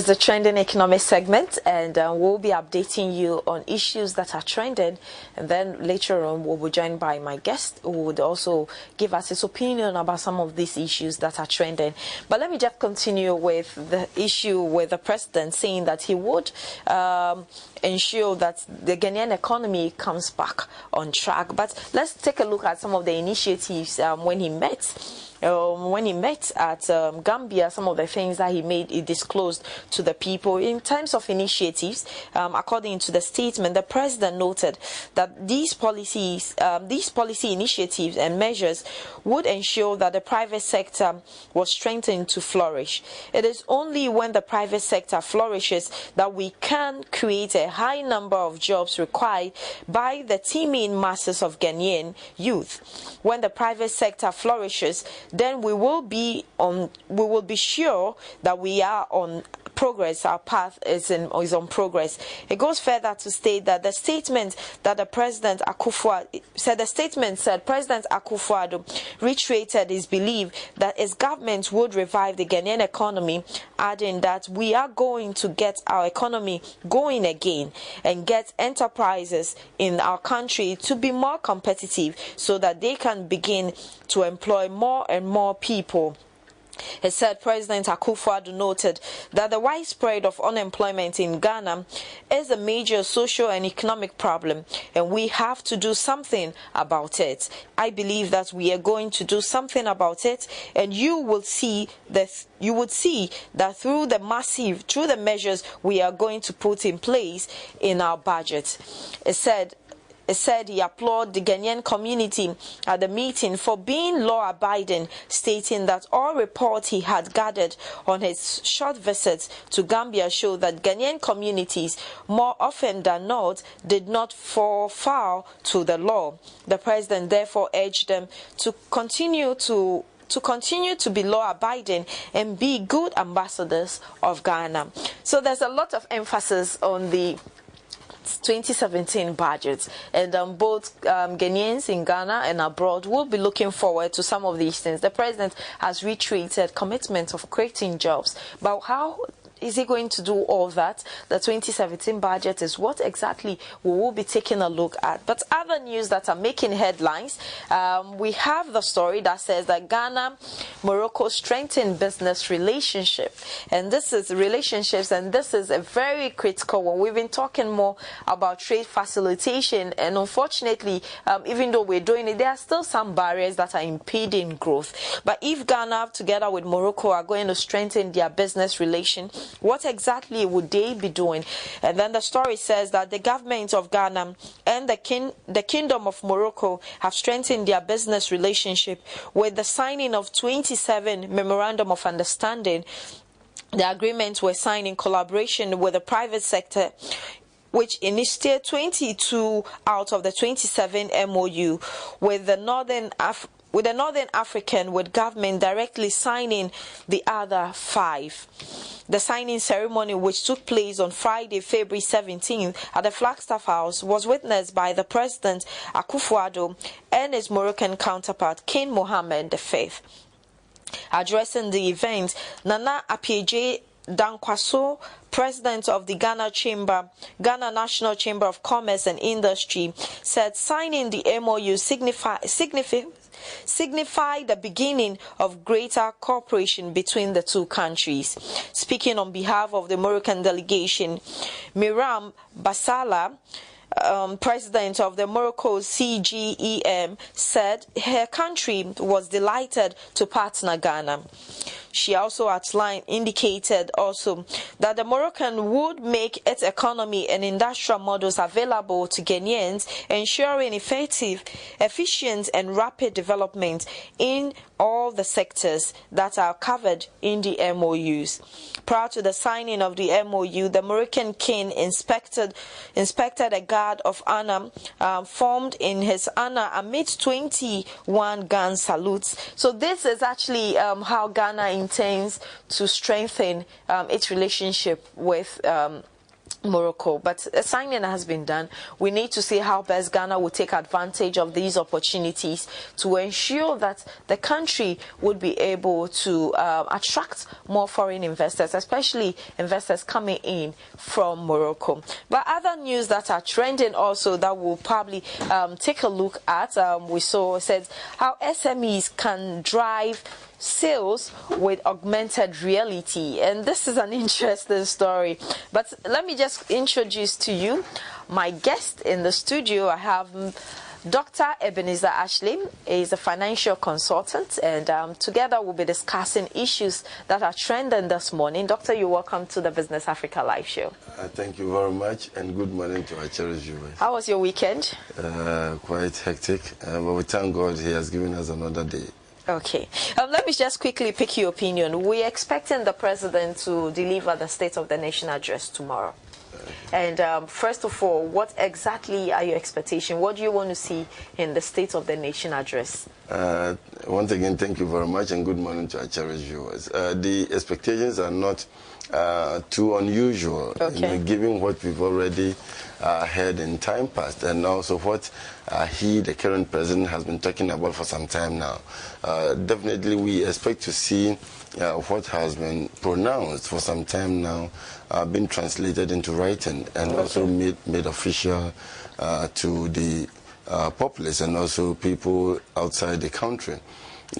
It's the trending economic segment, and we'll be updating you on issues that are trending, and then later on we'll be joined by my guest who would also give us his opinion about some of these issues that are trending. But let me just continue with the issue with the president saying that he would ensure that the Ghanaian economy comes back on track. But let's take a look at some of the initiatives when he met at Gambia, some of the things that he disclosed to the people. In terms of initiatives, according to the statement, the president noted that these policy initiatives and measures would ensure that the private sector was strengthened to flourish. It is only when the private sector flourishes that we can create a high number of jobs required by the teeming masses of Ghanaian youth. When the private sector flourishes, then we will be sure that we are on progress. Our path is on progress. It goes further to state that the statement that President Akufo-Addo reiterated his belief that his government would revive the Ghanaian economy, adding that we are going to get our economy going again and get enterprises in our country to be more competitive so that they can begin to employ more and more people. He said President Akufo-Addo noted that the widespread of unemployment in Ghana is a major social and economic problem, and we have to do something about it. I believe that we are going to do something about it, and you would see that through the measures we are going to put in place in our budget. It said he applauded the Ghanaian community at the meeting for being law-abiding, stating that all reports he had gathered on his short visits to Gambia show that Ghanaian communities, more often than not, did not fall foul to the law. The president therefore urged them to continue to be law-abiding and be good ambassadors of Ghana. So there's a lot of emphasis on the 2017 budget, and both Ghanaians in Ghana and abroad will be looking forward to some of these things. The president has reiterated commitment of creating jobs, but how is he going to do all that? The 2017 budget is what exactly we will be taking a look at. But other news that are making headlines, we have the story that says that Ghana-Morocco strengthen business relationship. And this is relationships, and this is a very critical one. We've been talking more about trade facilitation, and unfortunately, even though we're doing it, there are still some barriers that are impeding growth. But if Ghana, together with Morocco, are going to strengthen their business relation, what exactly would they be doing? And then the story says that the government of Ghana and the Kingdom of Morocco have strengthened their business relationship with the signing of 27 Memorandum of Understanding. The agreements were signed in collaboration with the private sector, which initiated 22 out of the 27 MOU with the Northern African, with government directly signing the other 5. The signing ceremony, which took place on Friday, February 17th at the Flagstaff House, was witnessed by the President Akufo-Addo and his Moroccan counterpart, King Mohammed V. Addressing the event, Nana Ampiaw Dankwaso, President of the Ghana National Chamber of Commerce and Industry, said signing the MOU signify the beginning of greater cooperation between the two countries. Speaking on behalf of the Moroccan delegation, Miram Basala, President of the Morocco CGEM, said her country was delighted to partner Ghana. She also indicated that the Moroccan would make its economy and industrial models available to Ghanaians, ensuring efficient and rapid development in all the sectors that are covered in the MOUs. Prior to the signing of the MOU, the Moroccan king inspected a guard of honor formed in his honor amid 21 gun salutes. So this is actually how Ghana intends to strengthen its relationship with Morocco, but a signing has been done. We need to see how best Ghana will take advantage of these opportunities to ensure that the country would be able to attract more foreign investors, especially investors coming in from Morocco. But other news that are trending also that we'll probably take a look at, we saw said how SMEs can drive sales with augmented reality, and this is an interesting story. But let me just introduce to you my guest in the studio. I have Dr. Ebenezer Ashley. Is a financial consultant, and together we'll be discussing issues that are trending this morning. Doctor, you're welcome to the Business Africa Live Show. Thank you very much, and good morning to our cherished viewers. How was your weekend? Quite hectic, but we thank God He has given us another day. Okay. Let me just quickly pick your opinion. We're expecting the president to deliver the State of the Nation address tomorrow. And first of all, what exactly are your expectations? What do you want to see in the State of the Nation address? Once again, thank you very much, and good morning to our cherished viewers. The expectations are not too unusual, okay, given what we've already heard in time past, and also what the current president, has been talking about for some time now. Definitely, we expect to see what has been pronounced for some time now being translated into writing and also made official to the populace and also people outside the country.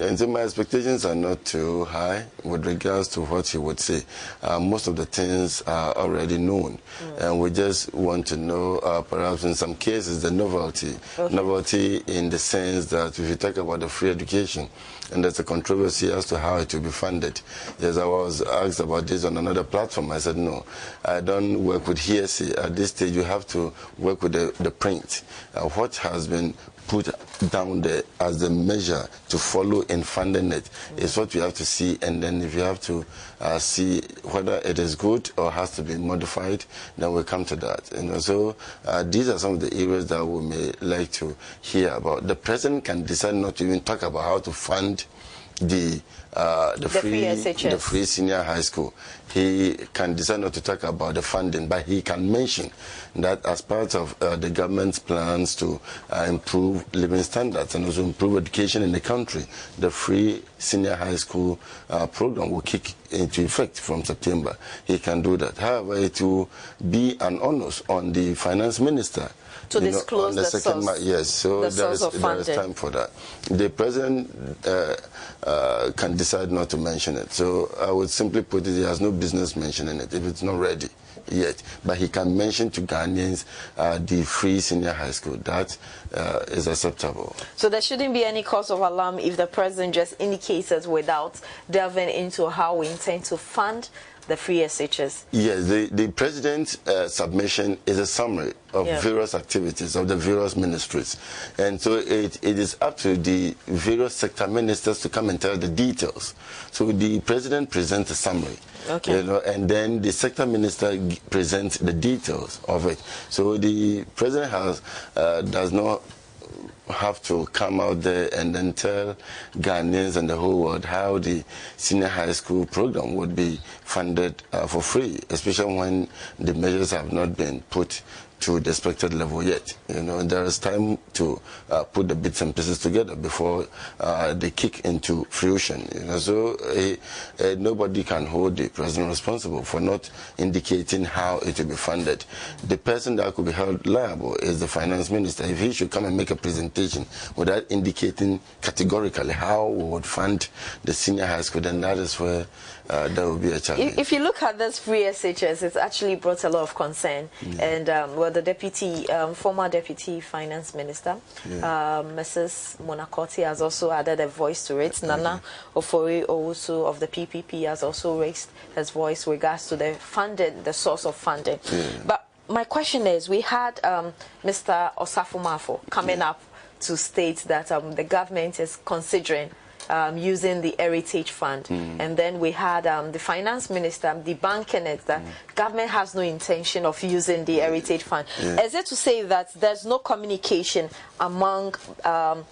And so my expectations are not too high with regards to what he would say. Most of the things are already known. And we just want to know, perhaps in some cases, the novelty. Novelty in the sense that if you talk about the free education, and there's a controversy as to how it will be funded. Yes, I was asked about this on another platform. I said, no, I don't work with hearsay. At this stage, you have to work with the print. What has been put down there as the measure to follow in funding it is what we have to see, and then if you have to see whether it is good or has to be modified, then we'll come to that. So these are some of the areas that we may like to hear about. The president can decide not to even talk about how to fund the free senior high school. He can decide not to talk about the funding, but he can mention that as part of the government's plans to improve living standards and also improve education in the country, the free senior high school program will kick into effect from September. He can do that. However, it will be an onus on the finance minister to disclose the source. Yes, so there is time for that. The president can decide not to mention it. So I would simply put it, he has no business mentioning it if it's not ready yet. But he can mention to Ghanaians the free senior high school. That is acceptable. So there shouldn't be any cause of alarm if the president just indicates it without delving into how we intend to fund the free SHS. Yes, the president's submission is a summary of various activities of the various ministries. And so it is up to the various sector ministers to come and tell the details. So the president presents a summary. Okay. And then the sector minister presents the details of it. So the president does not have to come out there and then tell Ghanaians and the whole world how the senior high school program would be funded for free, especially when the measures have not been put to the expected level yet. There is time to put the bits and pieces together before they kick into fruition. So nobody can hold the president responsible for not indicating how it will be funded. The person that could be held liable is the finance minister. If he should come and make a presentation without indicating categorically how we would fund the senior high school, then that is where there will be a challenge. If you look at this free SHS, it's actually brought a lot of concern. And the former deputy finance minister, Mrs. Monakoti, has also added a voice to it. Nana Ofori also of the PPP has also raised his voice regards to the funding, the source of funding. But my question is, we had Mr. Osafo Mafo coming up to state that the government is considering using the Heritage Fund. And then we had the Finance Minister debunking it, that government has no intention of using the Heritage Fund. Is it to say that there's no communication among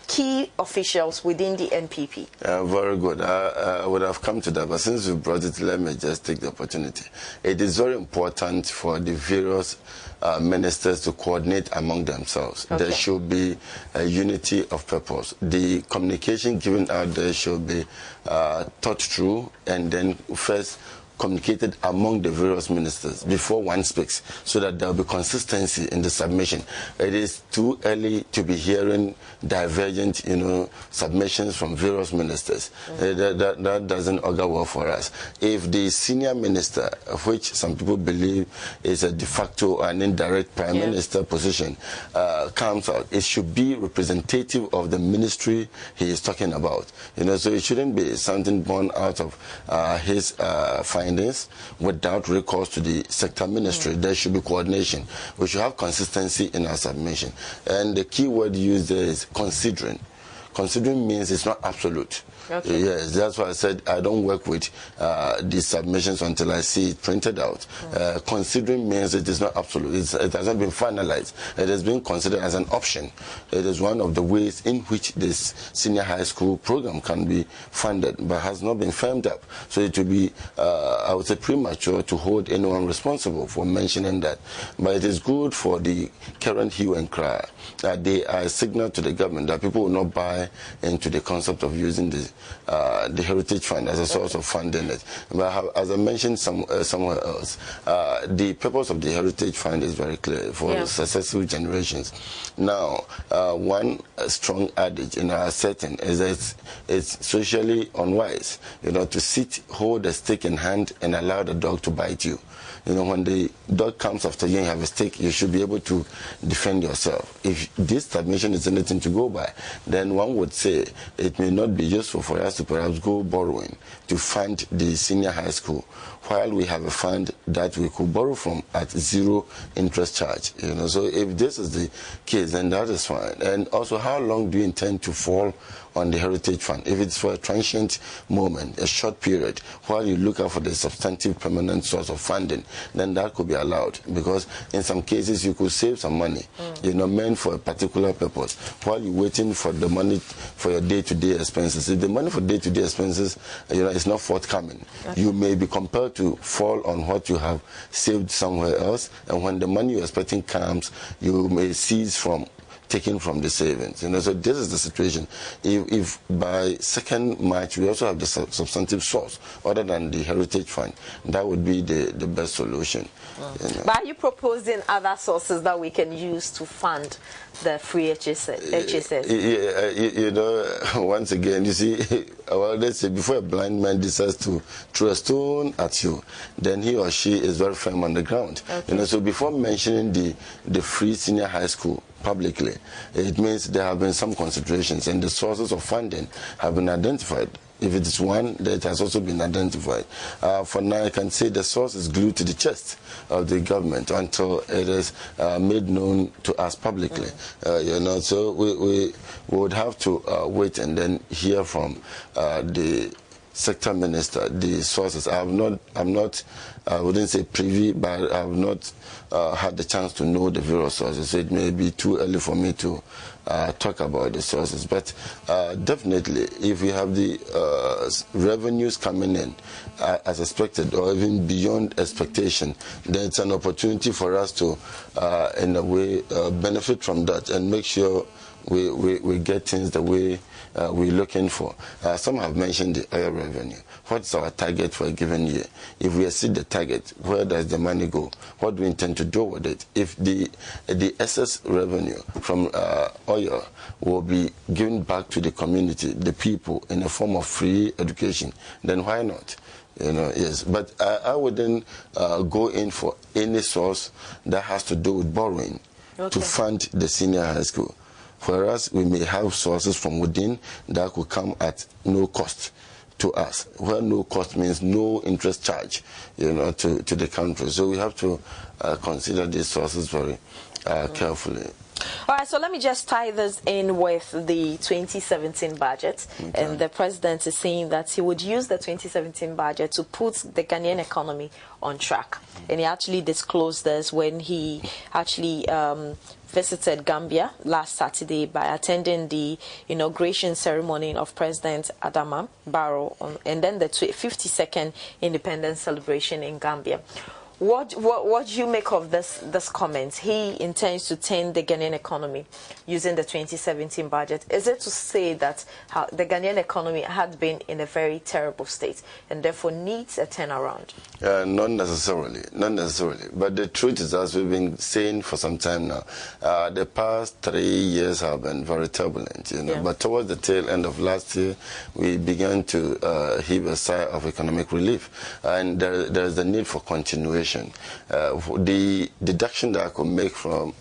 key officials within the NPP? Very good. I would have come to that, but since you brought it, let me just take the opportunity. It is very important for the various ministers to coordinate among themselves. Okay. There should be a unity of purpose. The communication given out there should be thought through and then first communicated among the various ministers before one speaks, so that there will be consistency in the submission. It is too early to be hearing divergent, submissions from various ministers. That doesn't augur well for us. If the senior minister, which some people believe is a de facto and indirect prime minister position, comes out, it should be representative of the ministry he is talking about. So it shouldn't be something born out of his findings without recourse to the sector ministry. There should be coordination. We should have consistency in our submission. And the key word used there is considering. Considering means it's not absolute. Okay. Yes, that's why I said I don't work with these submissions until I see it printed out. Considering means it is not absolute. It hasn't been finalized. It has been considered as an option. It is one of the ways in which this senior high school program can be funded, but has not been firmed up. So it would be, I would say, premature to hold anyone responsible for mentioning that. But it is good for the current hue and cry that they are a signal to the government that people will not buy into the concept of using the Heritage Fund as a source of funding it. But as I mentioned somewhere else, the purpose of the Heritage Fund is very clear for successive generations. Now, one strong adage in our setting is that it's socially unwise, to sit, hold a stick in hand and allow the dog to bite you. When the dog comes after you and have a stick, you should be able to defend yourself. If this submission is anything to go by, then one would say it may not be useful for us to perhaps go borrowing to fund the senior high school, while we have a fund that we could borrow from at zero interest charge. So if this is the case, then that is fine. And also, how long do you intend to fall on the Heritage Fund? If it's for a transient moment, a short period, while you look out for the substantive permanent source of funding, then that could be allowed, because in some cases you could save some money, meant for a particular purpose, while you're waiting for the money for your day-to-day expenses. If the money for day-to-day expenses, is not forthcoming, you may be compelled to fall on what you have saved somewhere else, and when the money you're expecting comes, you may cease from taken from the savings. So this is the situation. If by 2nd March we also have the substantive source other than the Heritage Fund, that would be the best solution. But are you proposing other sources that we can use to fund the free HSS? Once again, you see, well, let's say before a blind man decides to throw a stone at you, then he or she is very firm on the ground. Okay. So before mentioning the free senior high school publicly, it means there have been some considerations and the sources of funding have been identified. If it is one, that has also been identified. For now, I can say the source is glued to the chest of the government until it is made known to us publicly. So we would have to wait and then hear from the sector minister the sources. I'm not I wouldn't say privy, but I have not had the chance to know the various sources. So it may be too early for me to talk about the sources. But definitely, if we have the revenues coming in as expected, or even beyond expectation, then it's an opportunity for us to, in a way, benefit from that and make sure we get things the way we're looking for. Some have mentioned the oil revenue. What's our target for a given year? If we exceed the target, where does the money go? What do we intend to do with it? If the excess revenue from oil will be given back to the community, the people, in a form of free education, then why not? Yes, but I wouldn't go in for any source that has to do with borrowing to fund the senior high school. Whereas we may have sources from within that could come at no cost to us, where no cost means no interest charge, to the country. So we have to consider these sources very carefully. All right, so let me just tie this in with the 2017 budget. Okay. And the president is saying that he would use the 2017 budget to put the Ghanaian economy on track. And he actually disclosed this when he actually visited Gambia last Saturday by attending the inauguration ceremony of President Adama Barrow and then the 52nd independence celebration in Gambia. What do you make of this comment? He intends to turn the Ghanaian economy using the 2017 budget. Is it to say that the Ghanaian economy had been in a very terrible state and therefore needs a turnaround? Not necessarily. But the truth is, as we've been saying for some time now, the past 3 years have been very turbulent. Yeah. But towards the tail end of last year, we began to heave a sigh of economic relief, and there is the need for continuation. The deduction that I could make from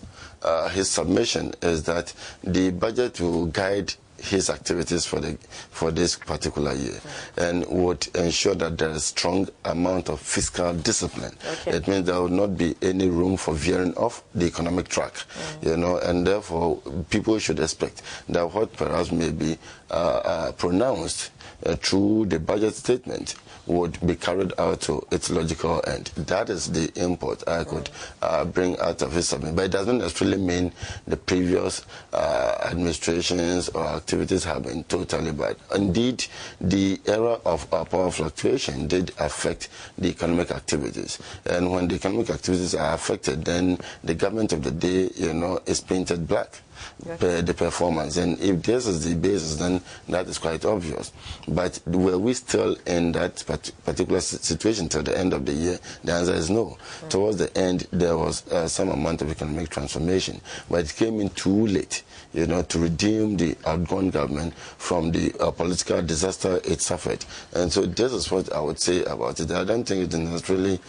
his submission is that the budget will guide his activities for this particular year, and would ensure that there is strong amount of fiscal discipline. Okay. It means there will not be any room for veering off the economic track, and therefore people should expect that what perhaps may be pronounced through the budget statement would be carried out to its logical end. That is the import I could bring out of his submission. But it doesn't necessarily mean the previous administrations or activities have been totally bad. Indeed, the era of power fluctuation did affect the economic activities. And when the economic activities are affected, then the government of the day, is painted black. The performance, and if this is the basis, then that is quite obvious. But were we still in that particular situation till the end of the year? The answer is no. Towards the end, there was some amount of economic transformation, but it came in too late, to redeem the outgone government from the political disaster it suffered. And so this is what I would say about it. I don't think it is necessarily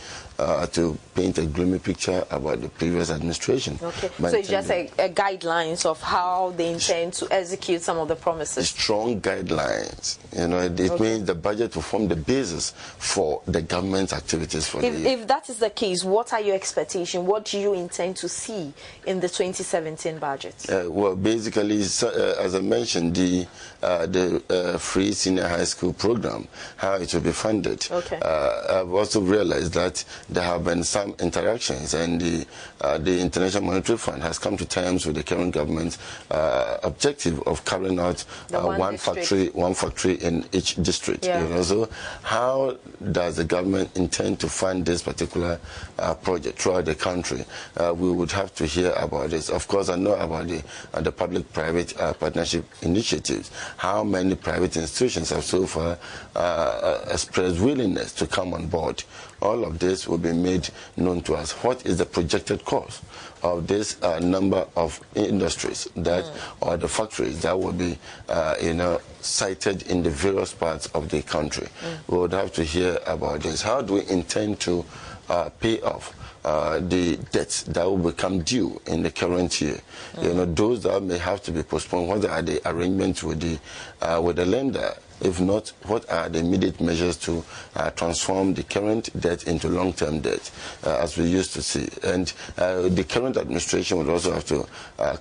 to paint a gloomy picture about the previous administration. Okay, so it's just a guidelines of how they intend to execute some of the promises. Strong guidelines. It means the budget will form the basis for the government's activities for the year. If that is the case, what are your expectations? What do you intend to see in the 2017 budget? Well, basically, as I mentioned, the free senior high school program, how it will be funded. Okay. I've also realized that there have been some interactions, and the International Monetary Fund has come to terms with the current government's objective of carrying out one factory in each district. Yeah. So how does the government intend to fund this particular project throughout the country? We would have to hear about this. Of course, I know about the public-private partnership initiatives. How many private institutions have so far expressed willingness to come on board? All of this will be made known to us. What is the projected cost of this number of industries or the factories that will be, sited in the various parts of the country? We would have to hear about this. How do we intend to pay off the debts that will become due in the current year? Those that may have to be postponed. What are the arrangements with the lender? If not, what are the immediate measures to transform the current debt into long-term debt, as we used to see? And the current administration would also have to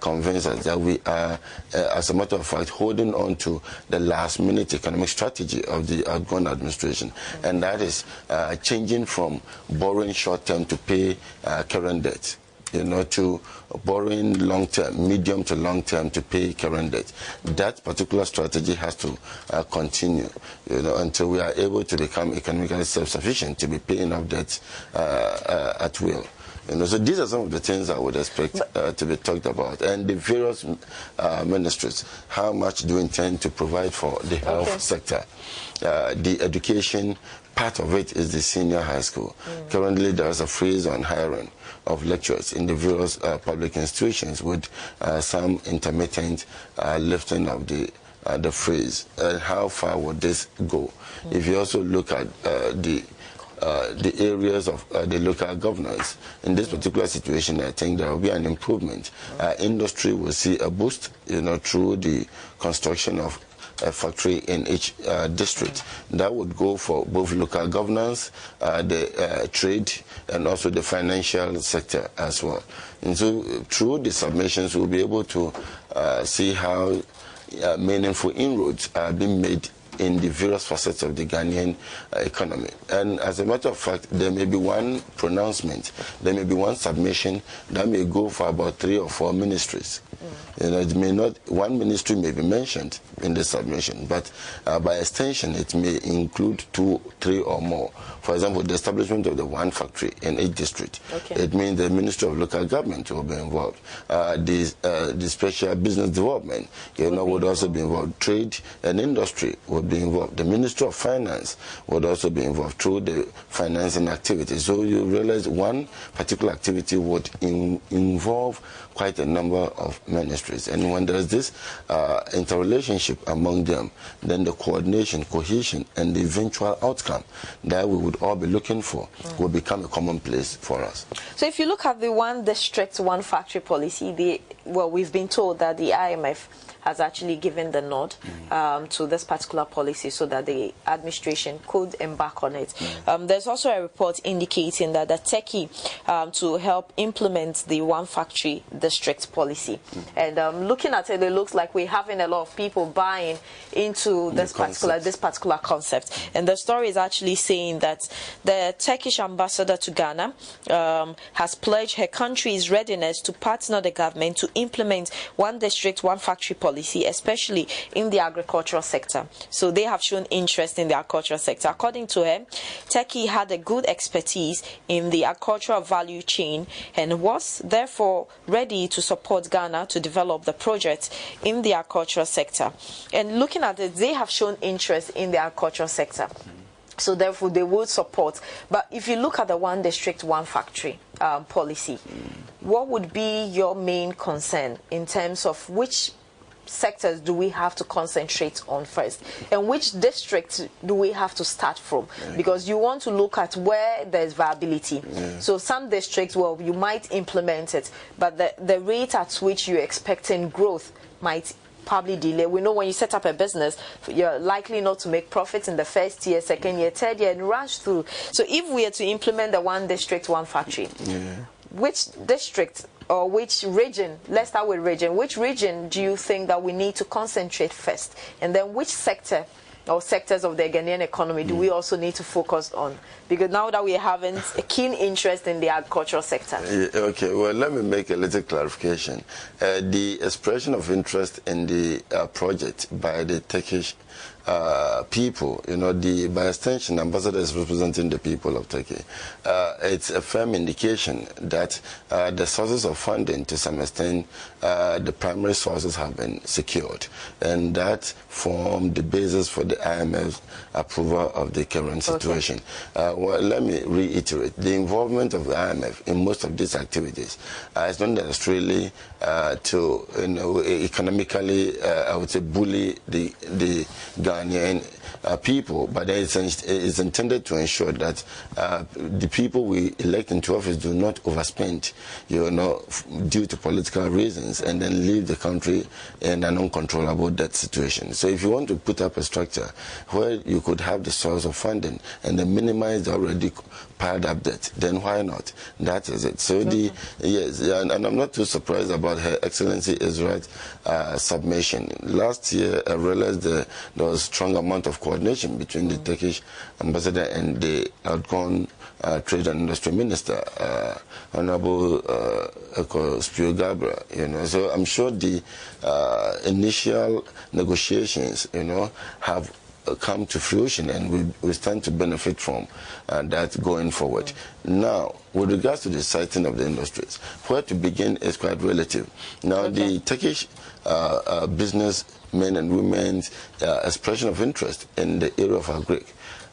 convince us that we are, as a matter of fact, holding on to the last-minute economic strategy of the outgoing administration, and that is changing from borrowing short-term to pay current debt, to borrowing long-term, medium to long-term to pay current debt. That particular strategy has to continue, until we are able to become economically self-sufficient to be paying off debt at will. So these are some of the things I would expect to be talked about. And the various ministries, how much do we intend to provide for the health sector? The education, part of it is the senior high school. Currently, there is a freeze on hiring of lecturers in the various public institutions, with some intermittent lifting of the freeze. How far would this go? If you also look at the areas of the local governance, in this particular situation, I think there will be an improvement. Industry will see a boost, through the construction of a factory in each district. That would go for both local governance, the trade, and also the financial sector as well. And so through the submissions, we'll be able to see how meaningful inroads are being made in the various facets of the Ghanaian economy. And as a matter of fact, there may be one pronouncement, there may be one submission that may go for about 3 or 4 ministries. You know, it may not, one ministry may be mentioned in the submission, but by extension it may include 2, 3 or more. For example, the establishment of the one factory in each district. Okay. It means the Ministry of Local Government will be involved. The Special Business Development, would also be involved. Trade and Industry would be involved. The Ministry of Finance would also be involved through the financing activities. So you realize one particular activity would involve quite a number of ministries. And when there's this interrelationship among them, then the coordination, cohesion, and the eventual outcome that we would all be looking for will become a commonplace for us. So if you look at the one district, one factory policy, we've been told that the IMF has actually given the nod to this particular policy so that the administration could embark on it. There's also a report indicating that the techie to help implement the one factory district policy. And looking at it, it looks like we're having a lot of people buying into this particular concept. And the story is actually saying that the Turkish ambassador to Ghana has pledged her country's readiness to partner the government to implement one district, one factory policy, especially in the agricultural sector. So they have shown interest in the agricultural sector. According to her, Turkey had a good expertise in the agricultural value chain and was therefore ready to support Ghana to develop the project in the agricultural sector. And looking at it, they have shown interest in the agricultural sector. So therefore they would support. But if you look at the one district, one factory policy, what would be your main concern in terms of which sectors do we have to concentrate on first, and which districts do we have to start from? Because you want to look at where there's viability. So some districts, well, you might implement it, but the rate at which you're expecting growth might probably delay. We know when you set up a business, you're likely not to make profits in the first year, second year, third year, and rush through. So if we are to implement the one district, one factory, which district or which region, let's start with region, which region do you think that we need to concentrate first? And then which sector or sectors of the Ghanaian economy do we also need to focus on? Because now that we are having a keen interest in the agricultural sector. Okay, well, let me make a little clarification. The expression of interest in the project by the Turkish people, by extension, ambassador is representing the people of Turkey. It's a firm indication that the sources of funding, to some extent, the primary sources have been secured, and that formed the basis for the IMF approval of the current situation. Well, let me reiterate, the involvement of the IMF in most of these activities is not necessarily to, economically, I would say, bully the Ghanaian people, but it's intended to ensure that the people we elect into office do not overspend, due to political reasons, and then leave the country in an uncontrollable debt situation. So if you want to put up a structure where you could have the source of funding and then minimize the already piled up debt, then why not? That is it. So yes, and I'm not too surprised about Her Excellency Israel's submission. Last year, I realized there was a strong amount of coordination between the Turkish ambassador and the outgoing Trade and Industry Minister, Honorable Spio. So I'm sure the initial negotiations, have come to fruition, and we stand to benefit from that going forward. Now, with regards to the siting of the industries, where to begin is quite relative. Now, the Turkish businessmen and women's expression of interest in the area of agri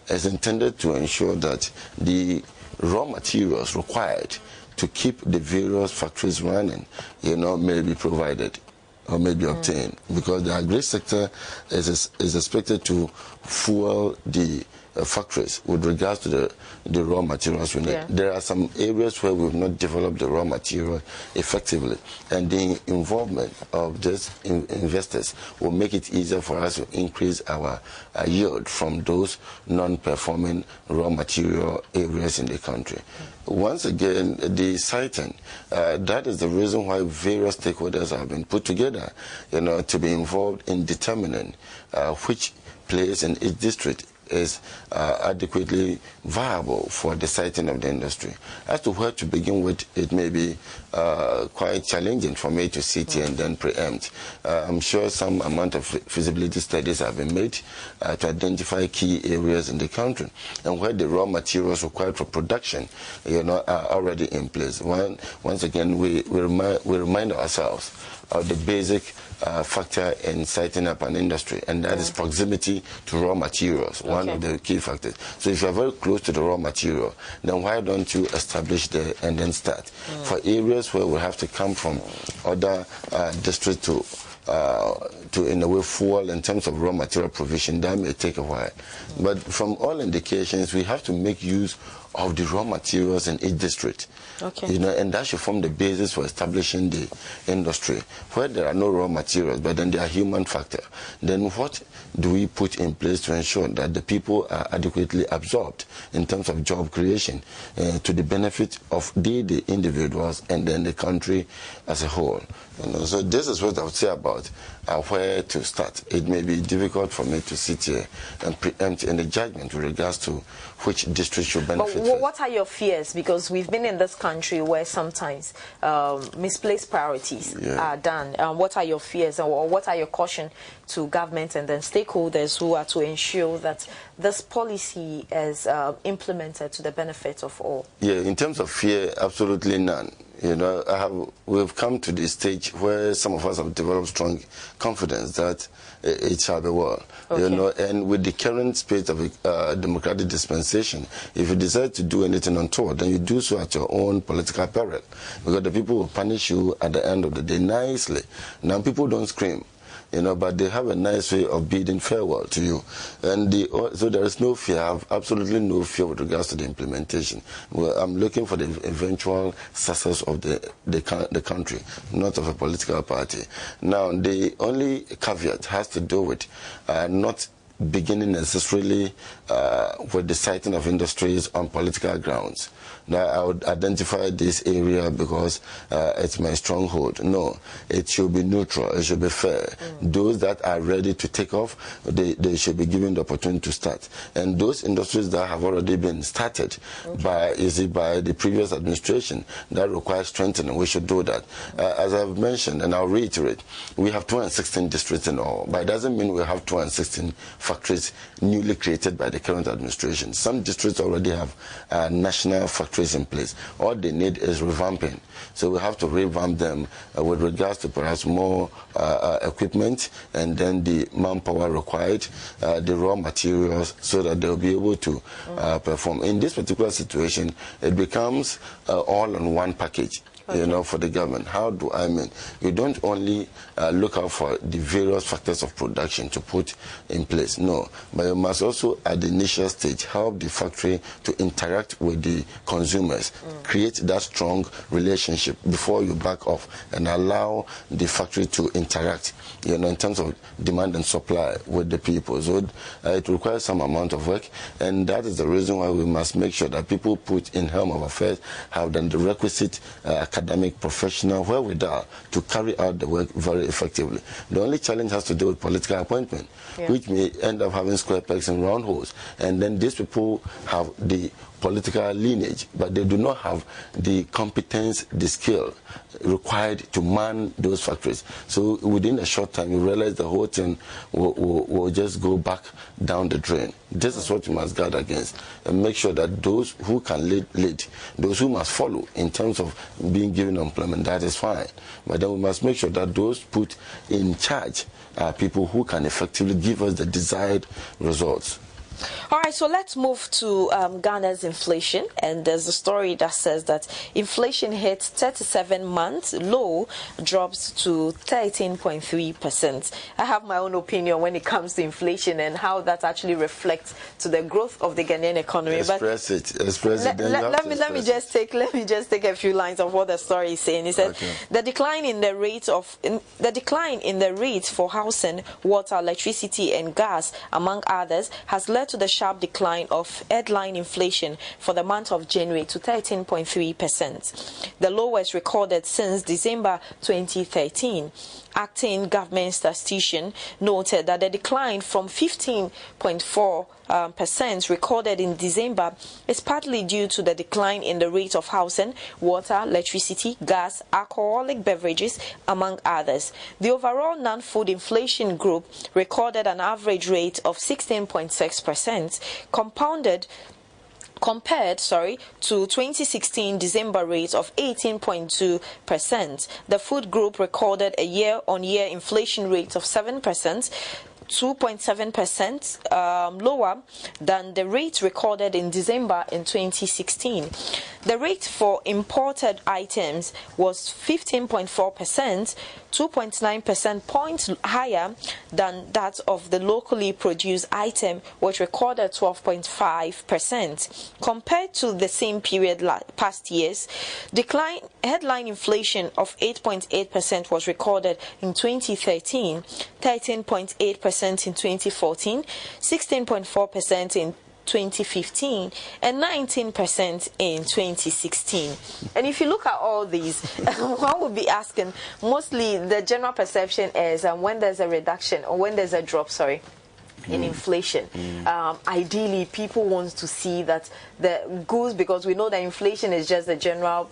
is intended to ensure that the raw materials required to keep the various factories running, may be provided or may be obtained, because the agri sector is expected to fuel the factories with regards to the raw materials we need. Yeah. There are some areas where we've not developed the raw material effectively, and the involvement of these investors will make it easier for us to increase our yield from those non-performing raw material areas in the country. Once again, the siting, that is the reason why various stakeholders have been put together, to be involved in determining which place in each district is adequately viable for the siting of the industry. As to where to begin with, it may be quite challenging for me to sit here and then preempt. I'm sure some amount of feasibility studies have been made to identify key areas in the country and where the raw materials required for production are already in place. Once again, we remind ourselves of the basic factor in setting up an industry, and that is proximity to raw materials, one of the key factors. So if you're very close to the raw material, then why don't you establish there and then start? For areas where we have to come from other districts to in a way fuel in terms of raw material provision, that may take a while. But from all indications, we have to make use of the raw materials in each district. And that should form the basis for establishing the industry. Where there are no raw materials, but then there are human factor, then what do we put in place to ensure that the people are adequately absorbed in terms of job creation to the benefit of the individuals and then the country as a whole? So this is what I would say about where to start. It may be difficult for me to sit here and preempt any judgment with regards to which district should benefit. But what are your fears? Because we've been in this country where sometimes misplaced priorities are done. What are your fears, or what are your caution to government and then stakeholders who are to ensure that this policy is implemented to the benefit of all? In terms of fear, absolutely none. We've come to the stage where some of us have developed strong confidence that it shall be well. And with the current spirit of democratic dispensation, if you decide to do anything untoward, then you do so at your own political peril, because the people will punish you at the end of the day nicely. Now, people don't scream, but they have a nice way of bidding farewell to you. And so there is no fear. I have absolutely no fear with regards to the implementation. I'm looking for the eventual success of the country, not of a political party. Now, the only caveat has to do with not beginning necessarily with the siting of industries on political grounds. Now, I would identify this area because it's my stronghold. No, it should be neutral. It should be fair. Those that are ready to take off, they should be given the opportunity to start. And those industries that have already been started by the previous administration, that requires strengthening. We should do that. As I've mentioned, and I'll reiterate, we have 216 districts in all, but it doesn't mean we have 216 factories newly created by the current administration. Some districts already have national factories in place. All they need is revamping. So we have to revamp them with regards to perhaps more equipment, and then the manpower required, the raw materials, so that they'll be able to perform. In this particular situation, it becomes all on one package. For the government. How do I mean? You don't only look out for the various factors of production to put in place, no, but you must also, at the initial stage, help the factory to interact with the consumers, create that strong relationship before you back off and allow the factory to interact, in terms of demand and supply with the people. So it requires some amount of work, and that is the reason why we must make sure that people put in helm of affairs have done the requisite academic, professional, wherewithal to carry out the work very effectively. The only challenge has to do with political appointment, which may end up having square pegs and round holes. And then these people have the political lineage, but they do not have the competence, the skill required to man those factories. So within a short time, you realize the whole thing will just go back down the drain. This is what you must guard against, and make sure that those who can lead, those who must follow in terms of being given employment, that is fine. But then we must make sure that those put in charge are people who can effectively give us the desired results. All right, so let's move to Ghana's inflation, and there's a story that says that inflation hit 37-month low, drops to 13.3%. I have my own opinion when it comes to inflation and how that actually reflects to the growth of the Ghanaian economy. Express it. Let me just take a few lines of what the story is saying. It says the decline in the rate for housing, water, electricity, and gas, among others, has led to the sharp decline of headline inflation for the month of January to 13.3%, the lowest recorded since December 2013. Acting government statistician noted that the decline from 15.4% recorded in December is partly due to the decline in the rate of housing, water, electricity, gas, alcoholic beverages, among others. The overall non-food inflation group recorded an average rate of 16.6%, compared to 2016 December rate of 18.2%. The food group recorded a year-on-year inflation rate of 7%, 2.7% lower than the rate recorded in December in 2016. The rate for imported items was 15.4%, 2.9% points higher than that of the locally produced item, which recorded 12.5%. Compared to the same period past years, headline inflation of 8.8% was recorded in 2013, 13.8% in 2014, 16.4% in 2015, and 19% in 2016. And if you look at all these, one would be asking, mostly the general perception is when there's a reduction or when there's a drop, in inflation, ideally people want to see that the goods, because we know that inflation is just a general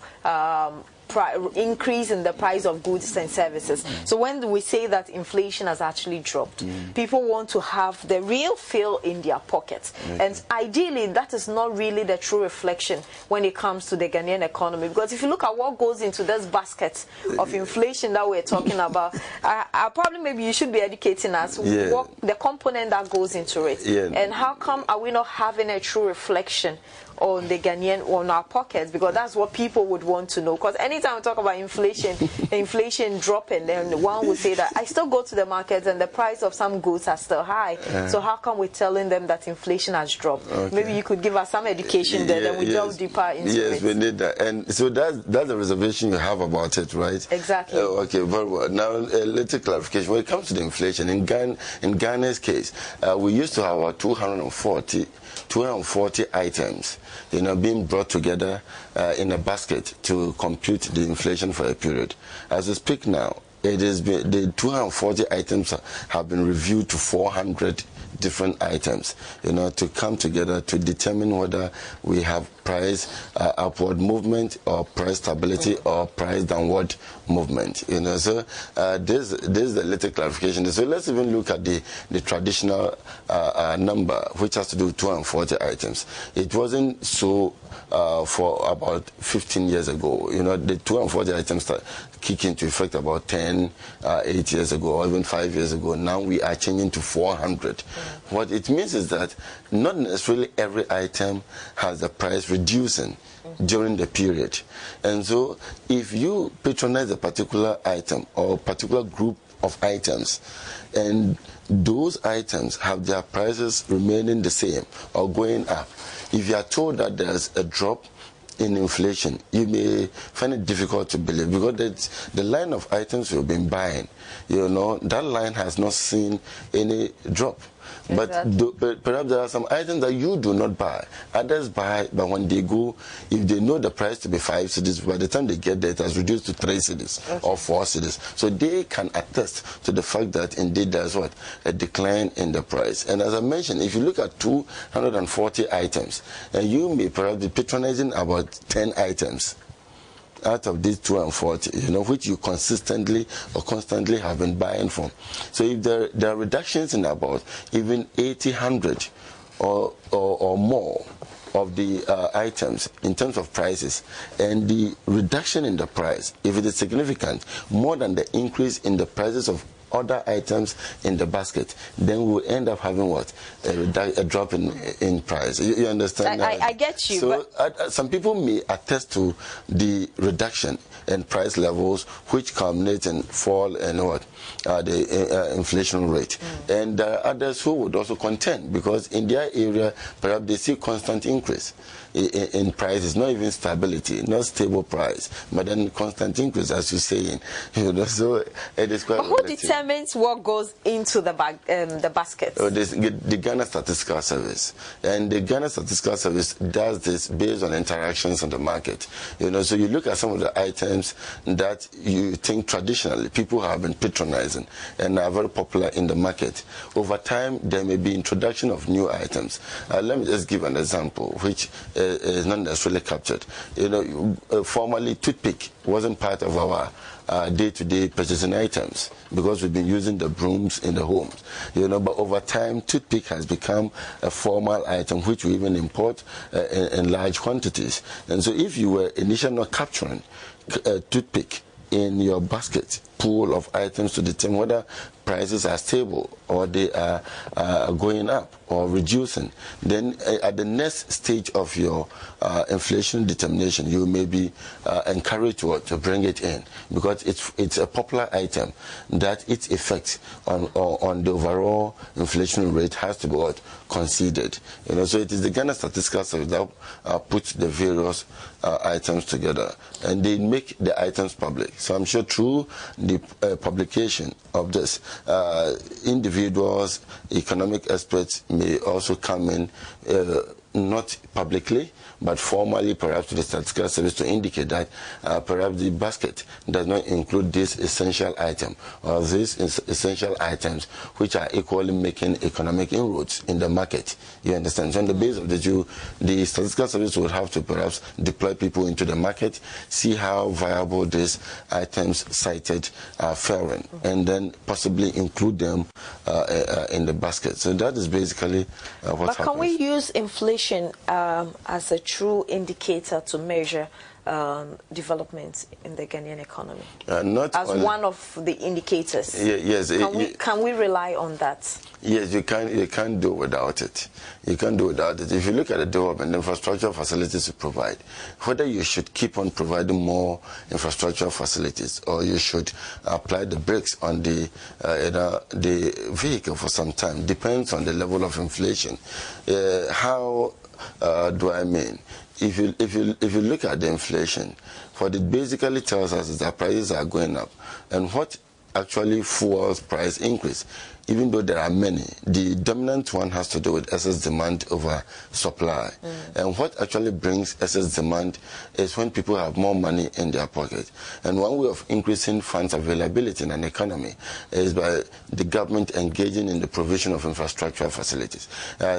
increase in the price of goods and services. So when we say that inflation has actually dropped, people want to have the real feel in their pockets. And ideally, that is not really the true reflection when it comes to the Ghanaian economy. Because if you look at what goes into this basket of inflation that we're talking about, probably maybe you should be educating us what the component that goes into it. And how come are we not having a true reflection on the Ghanaian, on our pockets? Because that's what people would want to know. Because anytime we talk about inflation, inflation dropping, then one would say that I still go to the market and the price of some goods are still high. So how come we're telling them that inflation has dropped? Maybe you could give us some education there, then we delve deeper into it. Yes, we need that. And so that's the reservation you have about it, right? Exactly. Okay, very well. Now, a little clarification. When it comes to the inflation, in Ghana's case, we used to have about 240 items, being brought together in a basket to compute the inflation for a period. As we speak now, it is the 240 items have been reviewed to 400 different items, to come together to determine whether we have price upward movement or price stability or price downward movement. So this is a little clarification. So let's even look at the traditional number, which has to do with 240 items. It wasn't so for about 15 years ago. The 240 items start kick into effect about 8 years ago, or even 5 years ago. Now we are changing to 400. What it means is that not necessarily every item has the price reducing during the period. And so if you patronize a particular item or particular group of items, and those items have their prices remaining the same or going up, if you are told that there's a drop in inflation, you may find it difficult to believe, because the line of items you've been buying, that line has not seen any drop. But perhaps there are some items that you do not buy. Others buy, but when they go, if they know the price to be 5 cedis, by the time they get there, it has reduced to 3 cedis or 4 cedis. So they can attest to the fact that indeed there's a decline in the price. And as I mentioned, if you look at 240 items, and you may perhaps be patronizing about 10 items out of these 240, which you consistently or constantly have been buying from. So if there are reductions in about even 80, 100 or more of the items in terms of prices, and the reduction in the price, if it is significant, more than the increase in the prices of other items in the basket, then we'll end up having what? A drop in price. You understand? I get you. So some people may attest to the reduction in price levels, which culminate in fall in what? The inflation rate. And there are others who would also contend, because in their area, perhaps they see constant increase in prices, not even stability, not stable price, but then constant increase, as you're saying. So it is quite. But who determines what goes into the basket? The Ghana Statistical Service, and the Ghana Statistical Service does this based on interactions on the market. So you look at some of the items that you think traditionally people have been patronizing and are very popular in the market. Over time, there may be introduction of new items. Let me just give an example, which is not necessarily captured. Formerly, toothpick wasn't part of our day-to-day purchasing items because we've been using the brooms in the homes. But over time, toothpick has become a formal item which we even import in large quantities. And so if you were initially not capturing toothpick in your basket pool of items to determine whether prices are stable or they are going up or reducing, then at the next stage of your inflation determination, you may be encouraged to bring it in, because it's a popular item that its effect on the overall inflation rate has to be considered. So it is the Ghana Statistical Service that puts the various items together, and they make the items public. So I'm sure through the publication of this, individuals, economic experts may also come in, not publicly, but formally, perhaps to the Statistical Service, to indicate that perhaps the basket does not include this essential item or these essential items which are equally making economic inroads in the market. You understand? So on the basis of the Statistical Service would have to perhaps deploy people into the market, see how viable these items cited are faring, and then possibly include them in the basket. So that is basically what happens. But can we use inflation as a true indicator to measure developments in the Ghanaian economy? Not as one of the indicators. Yes. Can we rely on that? Yes, you can't do without it. You can't do without it. If you look at the development, infrastructure facilities you provide, whether you should keep on providing more infrastructure facilities or you should apply the brakes on the vehicle for some time depends on the level of inflation. How do I mean? If you look at the inflation, what it basically tells us is that prices are going up, and what actually fuels price increase, even though there are many, the dominant one has to do with excess demand over supply. And what actually brings excess demand is when people have more money in their pocket. And one way of increasing funds availability in an economy is by the government engaging in the provision of infrastructure facilities.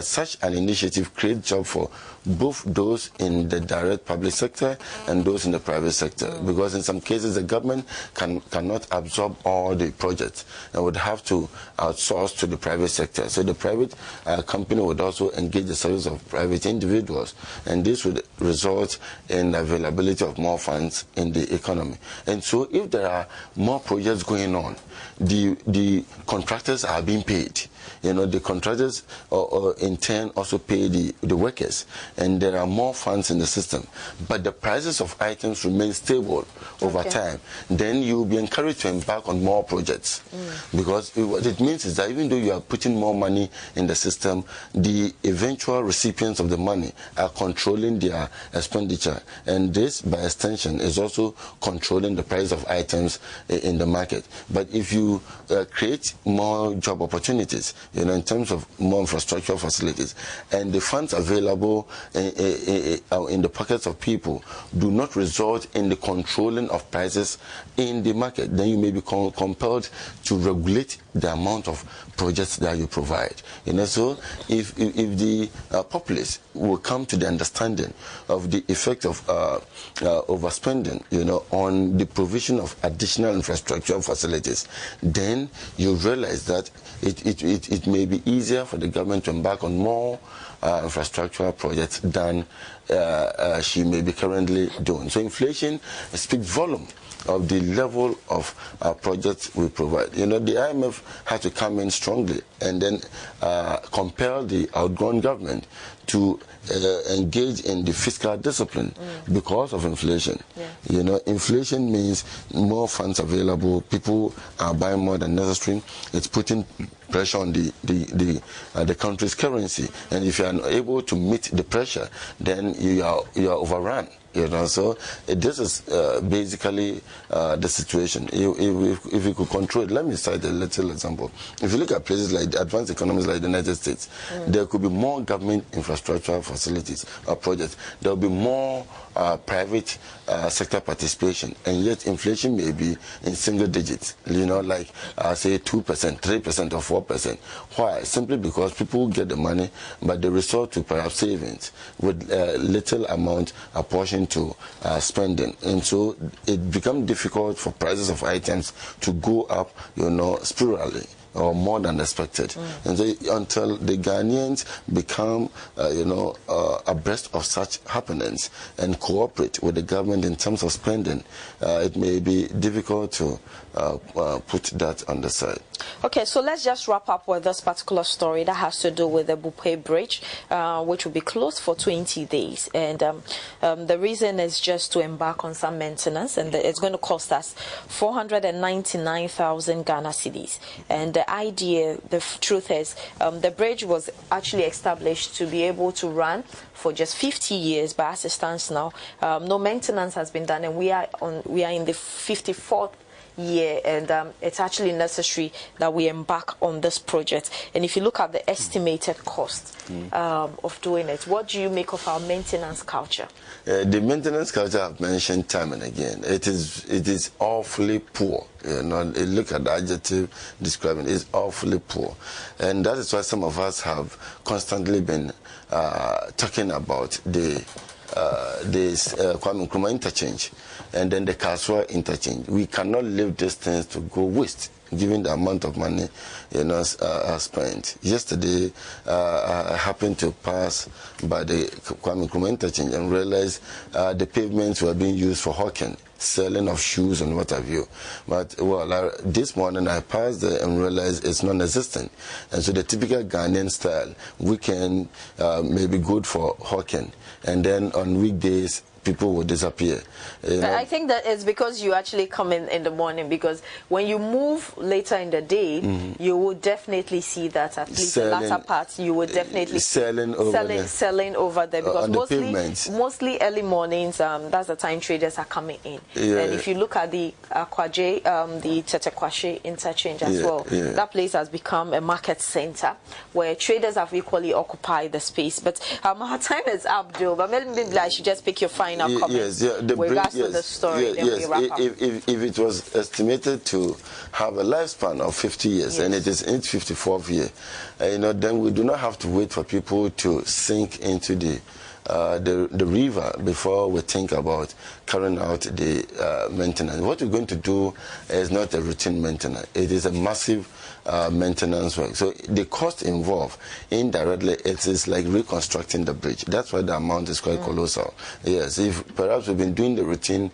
Such an initiative creates jobs for both those in the direct public sector and those in the private sector, because in some cases the government cannot absorb all the projects and would have to outsource to the private sector. So the private company would also engage the service of private individuals, and this would result in availability of more funds in the economy. And so if there are more projects going on, the contractors are being paid. The contractors in turn also pay the workers, and there are more funds in the system. But the prices of items remain stable over time. Then you will be encouraged to embark on more projects, because what it means is that even though you are putting more money in the system, the eventual recipients of the money are controlling their expenditure, and this, by extension, is also controlling the price of items in the market. But if you create more job opportunities, in terms of more infrastructure facilities, and the funds available in the pockets of people do not result in the controlling of prices in the market, then you may be compelled to regulate the amount of projects that you provide. So if the populace will come to the understanding of the effect of overspending, on the provision of additional infrastructure facilities, then you realize that it may be easier for the government to embark on more infrastructure projects than she may be currently doing. So inflation speaks volume of the level of projects we provide. You know, the IMF had to come in strongly and then compel the outgoing government to engage in the fiscal discipline because of inflation. Yeah. You know, inflation means more funds available, people are buying more than necessary. It's putting pressure on the country's currency, and if you are unable to meet the pressure, then you are overrun. You know, so this is basically the situation. If you could control it, let me cite a little example. If you look at places like advanced economies like the United States, there could be more government infrastructure facilities or projects. There will be more private sector participation, and yet inflation may be in single digits. You know, like say 2%, 3%, or 4%. Why? Simply because people get the money, but they resort to perhaps savings with little amount apportioned to spending, and so it becomes difficult for prices of items to go up, you know, spirally or more than expected. And so until the Ghanaians become, abreast of such happenings and cooperate with the government in terms of spending, it may be difficult to put that on the side. Okay, so let's just wrap up with this particular story that has to do with the Bupe Bridge, which will be closed for 20 days. And the reason is just to embark on some maintenance, and it's going to cost us 499,000 Ghana cedis. And the idea, the truth is, the bridge was actually established to be able to run for just 50 years, but as it stands now, no maintenance has been done, and we are in the 54th year, and it's actually necessary that we embark on this project. And if you look at the estimated cost of doing it, what do you make of our maintenance culture? The maintenance culture I've mentioned time and again, it is awfully poor. You know, look at the adjective describing it, it's awfully poor, and that is why some of us have constantly been talking about this Kwame Nkrumah interchange and then the Kaswa interchange. We cannot leave these things to go waste, given the amount of money, you know, spent. Yesterday, I happened to pass by the Kwame Nkrumah interchange and realized the pavements were being used for hawking, selling of shoes and what have you. But this morning I passed there and realized it's non-existent. And so the typical Ghanaian style, weekend may be good for hawking, and then on weekdays people will disappear. I think that it's because you actually come in the morning, because when you move later in the day, you will definitely see that at least the latter parts you would definitely selling over there, because mostly early mornings, that's the time traders are coming in. And if you look at the Akwaje, the Tetekwashe interchange as well, that place has become a market center where traders have equally occupied the space. But our time is up, Joe, but maybe I should just pick your final comments the story. If it was estimated to have a lifespan of 50 years and it is in its 54th year, then we do not have to wait for people to sink into the river before we think about carrying out the maintenance. What we're going to do is not a routine maintenance. It is a massive maintenance work. So the cost involved, indirectly, it is like reconstructing the bridge. That's why the amount is quite colossal. Yes, if perhaps we've been doing the routine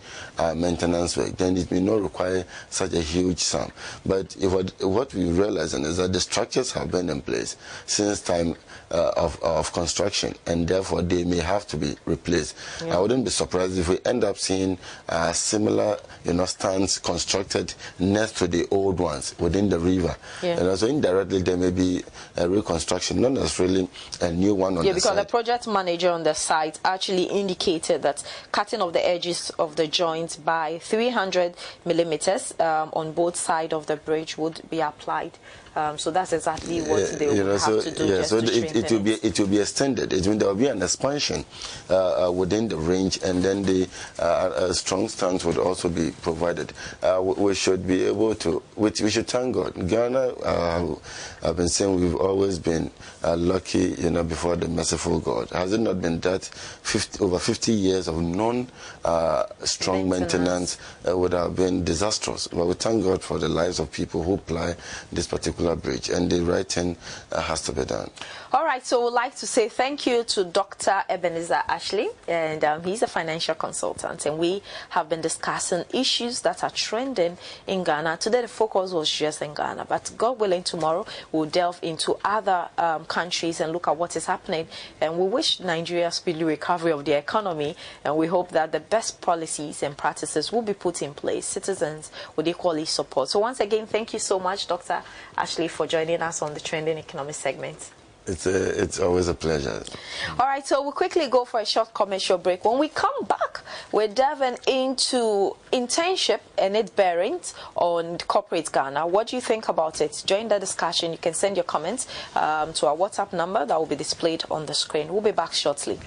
maintenance work, then it may not require such a huge sum. But what we realize is that the structures have been in place since time of construction, and therefore they may have to be replaced. I wouldn't be surprised if we end up seeing similar stands constructed next to the old ones within the river. And also indirectly there may be a reconstruction, not necessarily a new one on the site. Because the project manager on the site actually indicated that cutting of the edges of the joints by 300 millimeters on both sides of the bridge would be applied. So that's exactly what they will have to do. So it will be extended. There will be an expansion within the range, and then the strong stands would also be provided. We should be able to. We should thank God. Ghana, I've been saying, we've always been lucky, before the merciful God. Has it not been that over 50 years of non-strong maintenance would have been disastrous? But we thank God for the lives of people who ply this particular particular bridge, and the right thing has to be done. All right, so we'd like to say thank you to Dr. Ebenezer Ashley, and he's a financial consultant, and we have been discussing issues that are trending in Ghana. Today the focus was just in Ghana, but God willing, tomorrow we'll delve into other countries and look at what is happening, and we wish Nigeria speedy recovery of the economy, and we hope that the best policies and practices will be put in place. Citizens would equally support. So once again, thank you so much, Dr. Ashley, for joining us on the Trending Economic segment. It's always a pleasure. All right, so we'll quickly go for a short commercial break. When we come back, we're diving into internship and its bearings on corporate Ghana. What do you think about it? Join the discussion. You can send your comments to our WhatsApp number that will be displayed on the screen. We'll be back shortly.